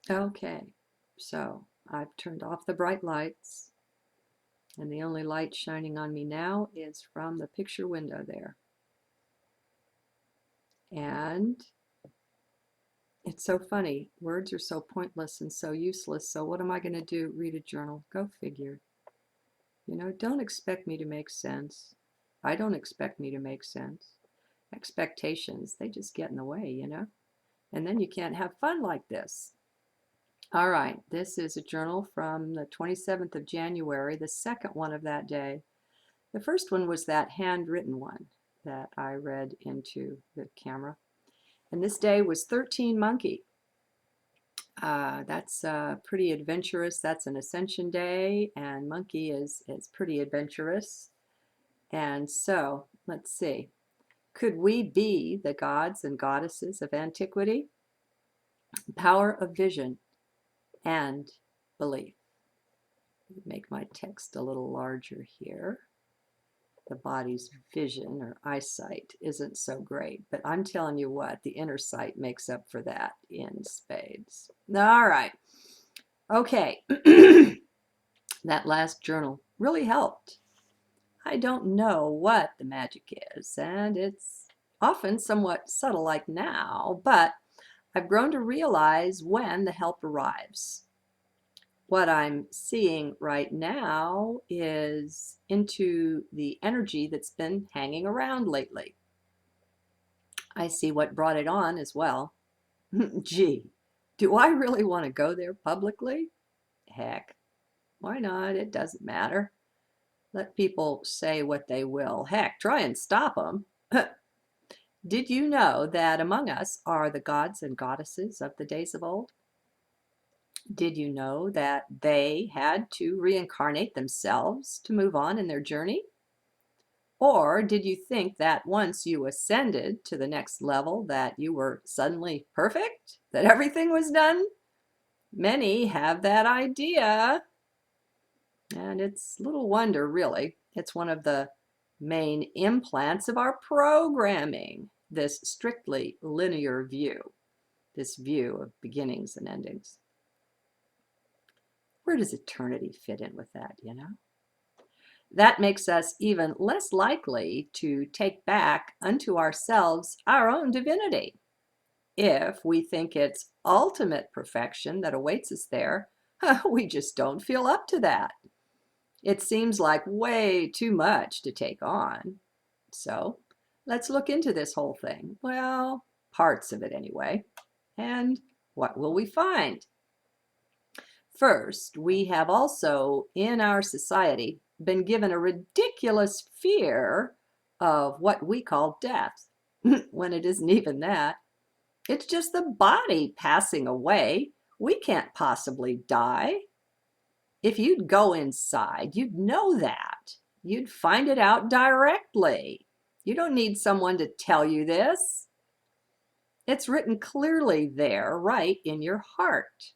Okay, so I've turned off the bright lights, and the only light shining on me now is from the picture window there. And it's so funny. Words are so pointless and so useless. So what am I going to do? Read a journal? Go figure. You know, don't expect me to make sense. I don't expect me to make sense. Expectations, they just get in the way, you know? And then you can't have fun like this. All right, this is a journal from the 27th of January, the second one of that day. The first one was that handwritten one that I read into the camera. And this day was 13 Monkey. That's pretty adventurous. That's an ascension day, and Monkey is pretty adventurous. And so, let's see. Could we be the gods and goddesses of antiquity? Power of vision and belief. Make my text a little larger here. The body's vision or eyesight isn't so great, but I'm telling you what, the inner sight makes up for that in spades. All right. Okay. That last journal really helped. I don't know what the magic is, and it's often somewhat subtle like now, but I've grown to realize when the help arrives. What I'm seeing right now is into the energy that's been hanging around lately. I see what brought it on as well. Gee, do I really want to go there publicly? Heck, why not? It doesn't matter. Let people say what they will. Heck, try and stop them. Did you know that among us are the gods and goddesses of the days of old? Did you know that they had to reincarnate themselves to move on in their journey? Or did you think that once you ascended to the next level that you were suddenly perfect, that everything was done? Many have that idea, and it's little wonder, really. It's one of the main implants of our programming, this strictly linear view, this view of beginnings and endings. Where does eternity fit in with that, you know? That makes us even less likely to take back unto ourselves our own divinity. If we think it's ultimate perfection that awaits us there, we just don't feel up to that. It seems like way too much to take on. So let's look into this whole thing. Well, parts of it anyway. And what will we find? First, we have also in our society been given a ridiculous fear of what we call death, when it isn't even that. It's just the body passing away. We can't possibly die. If you'd go inside, you'd know that. You'd find it out directly. You don't need someone to tell you this. It's written clearly there, right in your heart.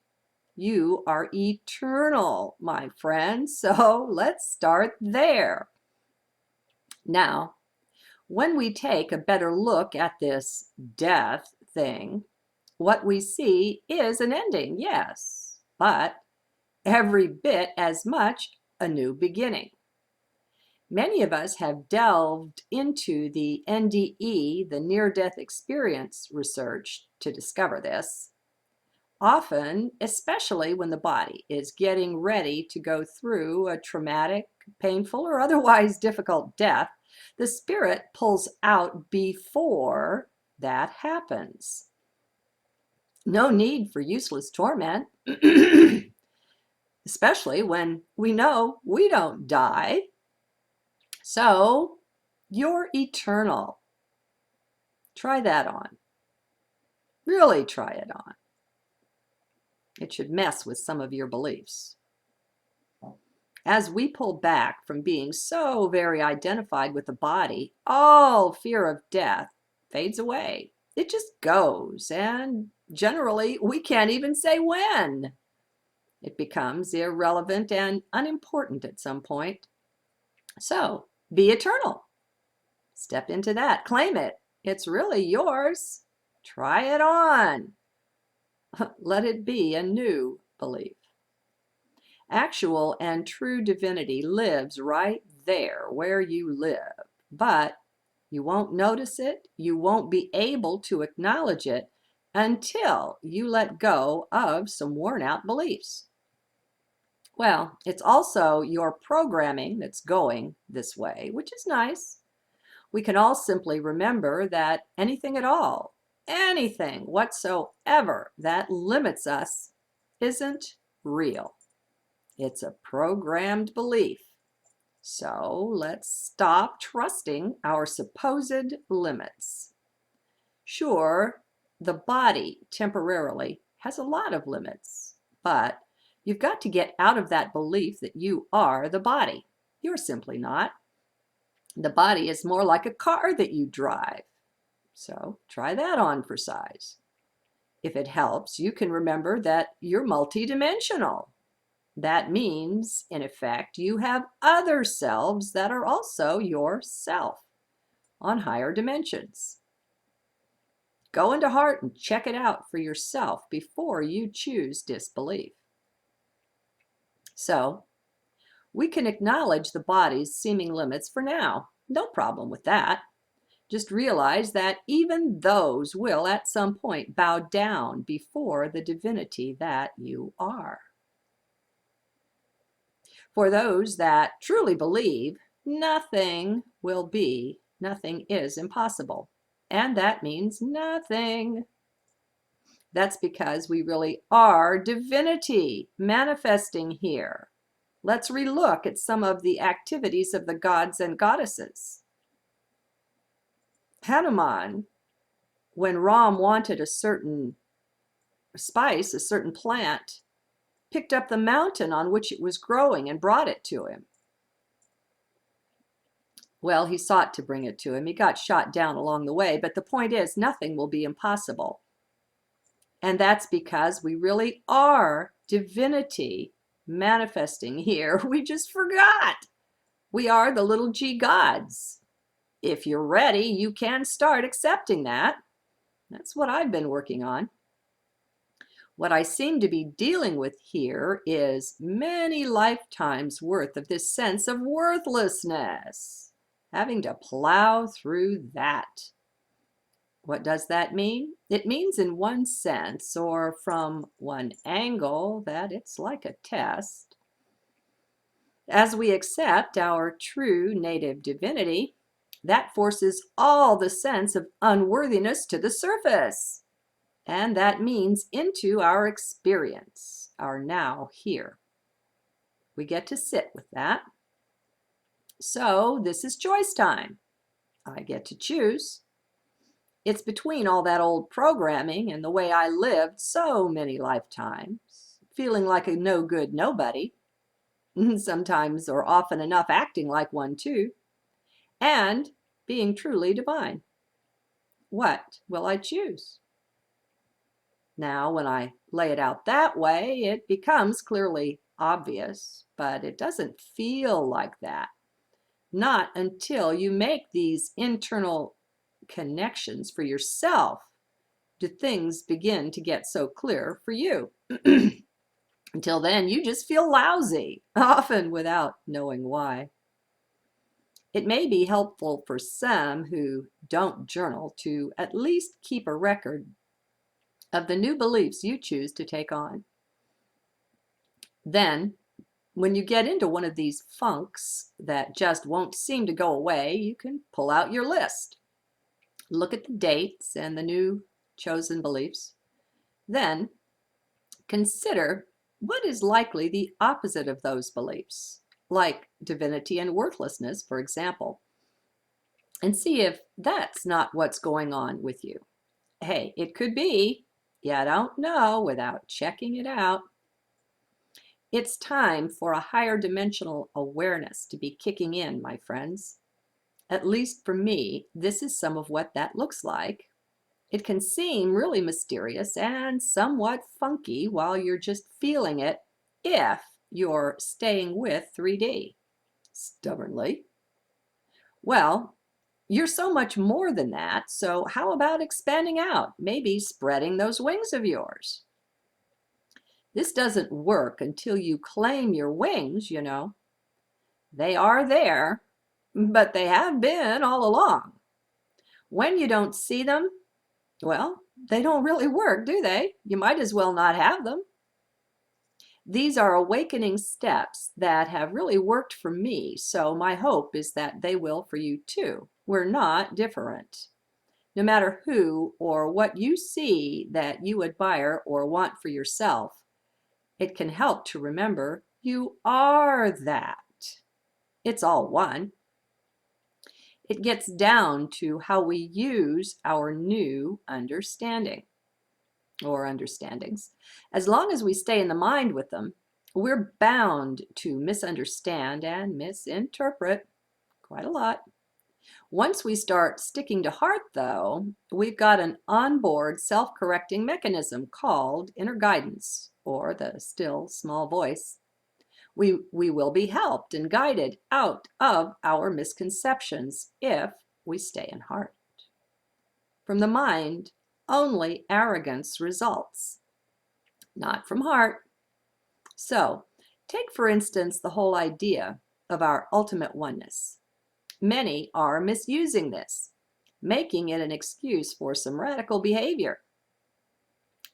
You are eternal, my friend. So let's start there. Now, when we take a better look at this death thing, what we see is an ending, yes, but every bit as much a new beginning. Many of us have delved into the NDE, the near-death experience research, to discover this. Often, especially when the body is getting ready to go through a traumatic, painful, or otherwise difficult death, the spirit pulls out before that happens. No need for useless torment, especially when we know we don't die. So, you're eternal. Try that on. Really try it on. It should mess with some of your beliefs. As we pull back from being so very identified with the body, all fear of death fades away. It just goes, and generally we can't even say when. It becomes irrelevant and unimportant at some point. So, be eternal. Step into that. Claim it. It's really yours. Try it on. Let it be a new belief. Actual and true divinity lives right there where you live, but you won't notice it, you won't be able to acknowledge it until you let go of some worn out beliefs. Well, it's also your programming that's going this way, which is nice. We can all simply remember that anything at all, anything whatsoever that limits us isn't real. It's a programmed belief. So let's stop trusting our supposed limits. Sure, the body temporarily has a lot of limits, but you've got to get out of that belief that you are the body. You're simply not. The body is more like a car that you drive. So try that on for size. If it helps, you can remember that you're multidimensional. That means, in effect, you have other selves that are also yourself on higher dimensions. Go into heart and check it out for yourself before you choose disbelief. So, we can acknowledge the body's seeming limits for now. No problem with that. Just realize that even those will at some point bow down before the divinity that you are. For those that truly believe, nothing will be, nothing is impossible. And that means nothing. That's because we really are divinity manifesting here. Let's relook at some of the activities of the gods and goddesses. Hanuman, when Ram wanted a certain spice, a certain plant, picked up the mountain on which it was growing and brought it to him. Well, he sought to bring it to him. He got shot down along the way, but the point is, nothing will be impossible. And that's because we really are divinity manifesting here. We just forgot. We are the little g gods. If you're ready, you can start accepting that. That's what I've been working on. What I seem to be dealing with here is many lifetimes worth of this sense of worthlessness, having to plow through that. What does that mean? It means in one sense, or from one angle, that it's like a test. As we accept our true native divinity, that forces all the sense of unworthiness to the surface. And that means into our experience, our now here. We get to sit with that. So this is choice time. I get to choose. It's between all that old programming and the way I lived so many lifetimes, feeling like a no good nobody, sometimes or often enough acting like one too, and being truly divine. What will I choose? Now, when I lay it out that way, it becomes clearly obvious, but it doesn't feel like that. Not until you make these internal connections for yourself do things begin to get so clear for you. Until then, you just feel lousy, often without knowing why. It may be helpful for some who don't journal to at least keep a record of the new beliefs you choose to take on. Then, when you get into one of these funks that just won't seem to go away, you can pull out your list. Look at the dates and the new chosen beliefs. Then, consider what is likely the opposite of those beliefs, like divinity and worthlessness, for example, and see if that's not what's going on with you. Hey, it could be. You don't know without checking it out. It's time for a higher dimensional awareness to be kicking in, my friends. At least for me, this is some of what that looks like. It can seem really mysterious and somewhat funky while you're just feeling it if you're staying with 3D stubbornly. Well, you're so much more than that, so how about expanding out, maybe spreading those wings of yours? This doesn't work until you claim your wings, you know. They are there, but they have been all along. When you don't see them, well, they don't really work, do they? You might as well not have them. These are awakening steps that have really worked for me, so my hope is that they will for you too. We're not different. No matter who or what you see that you admire or want for yourself, it can help to remember you are that. It's all one. It gets down to how we use our new understanding or understandings. As long as we stay in the mind with them, we're bound to misunderstand and misinterpret quite a lot. Once we start sticking to heart, though, we've got an onboard self-correcting mechanism called inner guidance, or the still small voice. We will be helped and guided out of our misconceptions if we stay in heart. From the mind, only arrogance results, not from heart. So, take for instance the whole idea of our ultimate oneness. Many are misusing this, making it an excuse for some radical behavior.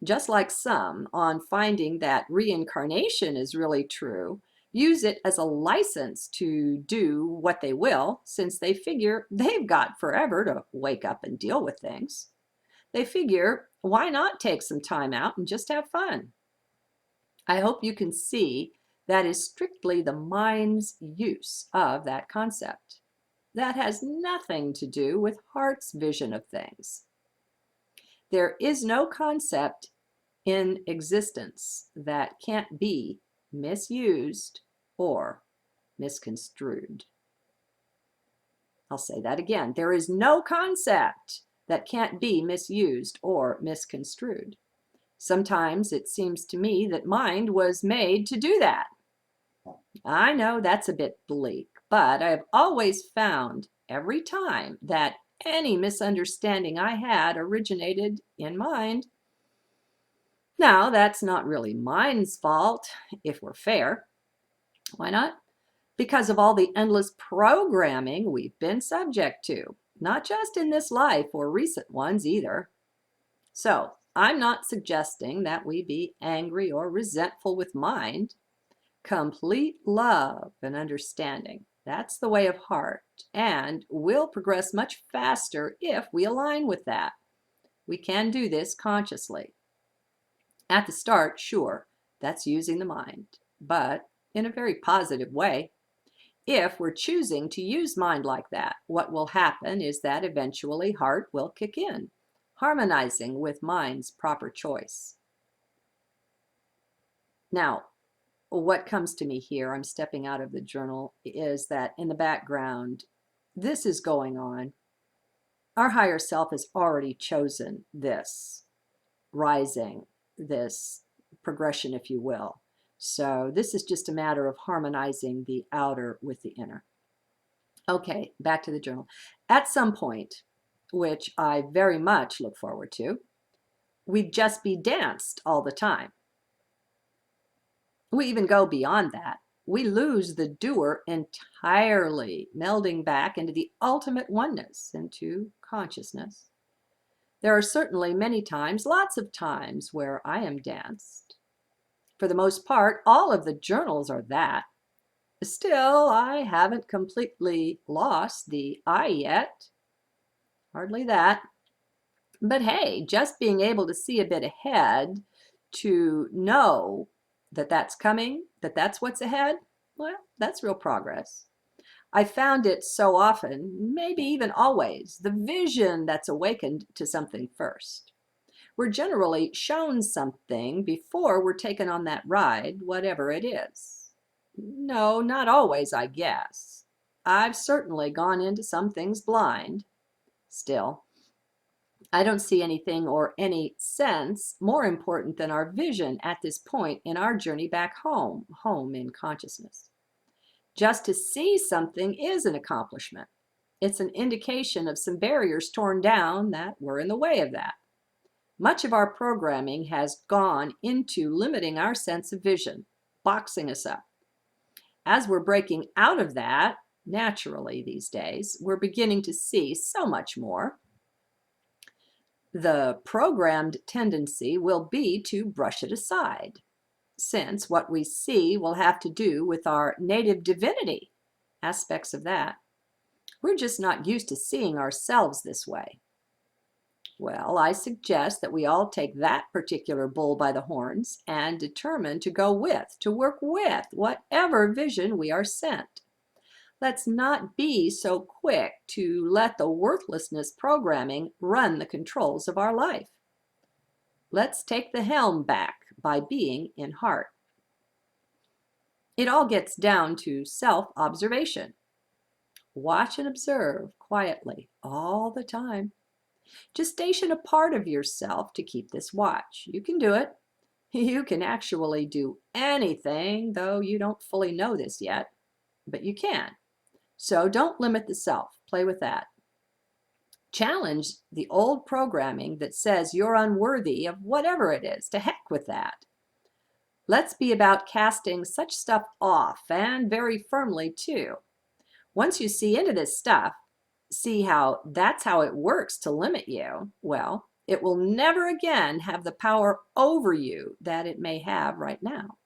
Just like some, on finding that reincarnation is really true, use it as a license to do what they will, since they figure they've got forever to wake up and deal with things. They figure, why not take some time out and just have fun? I hope you can see that is strictly the mind's use of that concept. That has nothing to do with heart's vision of things. There is no concept in existence that can't be misused or misconstrued. I'll say that again. There is no concept that can't be misused or misconstrued. Sometimes it seems to me that mind was made to do that. I know that's a bit bleak, but I have always found every time that any misunderstanding I had originated in mind. Now, that's not really mind's fault, if we're fair. Why not? Because of all the endless programming we've been subject to, not just in this life or recent ones either. So, I'm not suggesting that we be angry or resentful with mind. Complete love and understanding. That's the way of heart, and we'll progress much faster if we align with that. We can do this consciously. At the start, sure, that's using the mind, but in a very positive way. If we're choosing to use mind like that, what will happen is that eventually heart will kick in, harmonizing with mind's proper choice. Now, what comes to me here, I'm stepping out of the journal, is that in the background, this is going on. Our higher self has already chosen this rising, this progression, if you will. So this is just a matter of harmonizing the outer with the inner. Okay, back to the journal. At some point, which I very much look forward to, we'd just be danced all the time. We even go beyond that. We lose the doer entirely, melding back into the ultimate oneness, into consciousness. There are certainly many times, lots of times, where I am danced. For the most part, all of the journals are that. Still, I haven't completely lost the I yet. Hardly that. But hey, just being able to see a bit ahead, to know that that's coming, that that's what's ahead, well, that's real progress. I found it so often, maybe even always, the vision that's awakened to something first. We're generally shown something before we're taken on that ride, whatever it is. No, not always, I guess. I've certainly gone into some things blind. Still, I don't see anything or any sense more important than our vision at this point in our journey back home, home in consciousness. Just to see something is an accomplishment. It's an indication of some barriers torn down that were in the way of that. Much of our programming has gone into limiting our sense of vision, boxing us up. As we're breaking out of that, naturally these days, we're beginning to see so much more. The programmed tendency will be to brush it aside, since what we see will have to do with our native divinity, aspects of that. We're just not used to seeing ourselves this way. Well, I suggest that we all take that particular bull by the horns and determine to go with, to work with whatever vision we are sent. Let's not be so quick to let the worthlessness programming run the controls of our life. Let's take the helm back by being in heart. It all gets down to self-observation. Watch and observe quietly all the time. Just station a part of yourself to keep this watch. You can do it. You can actually do anything, though you don't fully know this yet, but you can. So don't limit the self. Play with that. Challenge the old programming that says you're unworthy of whatever it is. To heck with that. Let's be about casting such stuff off, and very firmly too. Once you see into this stuff, see how that's how it works to limit you, well, it will never again have the power over you that it may have right now.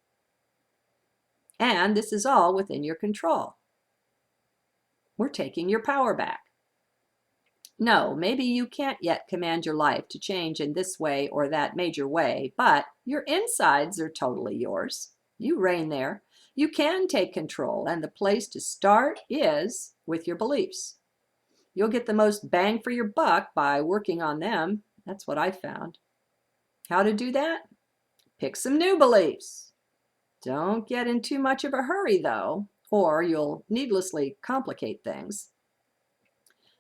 And this is all within your control. We're taking your power back. No, maybe you can't yet command your life to change in this way or that major way, but your insides are totally yours. You reign there. You can take control, and the place to start is with your beliefs. You'll get the most bang for your buck by working on them. That's what I found. How to do that? Pick some new beliefs. Don't get in too much of a hurry, though, or you'll needlessly complicate things.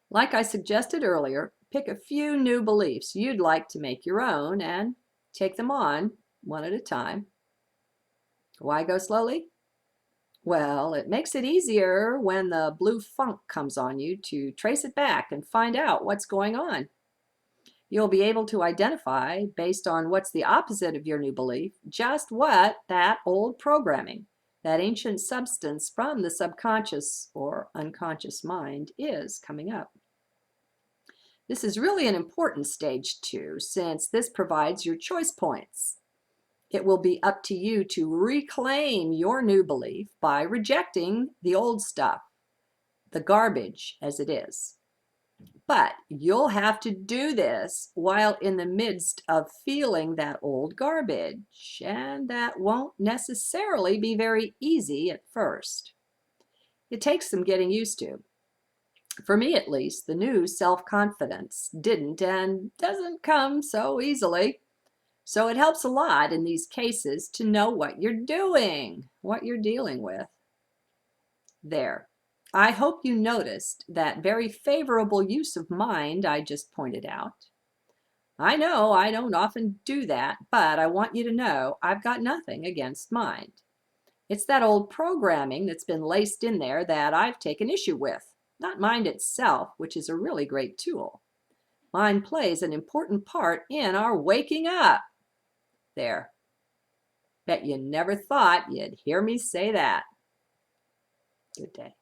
Like I suggested earlier, pick a few new beliefs you'd like to make your own and take them on one at a time. Why go slowly? Well, it makes it easier when the blue funk comes on you to trace it back and find out what's going on. You'll be able to identify, based on what's the opposite of your new belief, just what that old programming, that ancient substance from the subconscious or unconscious mind is coming up. This is really an important stage too, since this provides your choice points. It will be up to you to reclaim your new belief by rejecting the old stuff, the garbage as it is. But you'll have to do this while in the midst of feeling that old garbage, and that won't necessarily be very easy at first. It takes some getting used to. For me, at least, the new self-confidence didn't and doesn't come so easily. So it helps a lot in these cases to know what you're doing, what you're dealing with. There. I hope you noticed that very favorable use of mind I just pointed out. I know I don't often do that, but I want you to know I've got nothing against mind. It's that old programming that's been laced in there that I've taken issue with, not mind itself, which is a really great tool. Mind plays an important part in our waking up. There. Bet you never thought you'd hear me say that. Good day.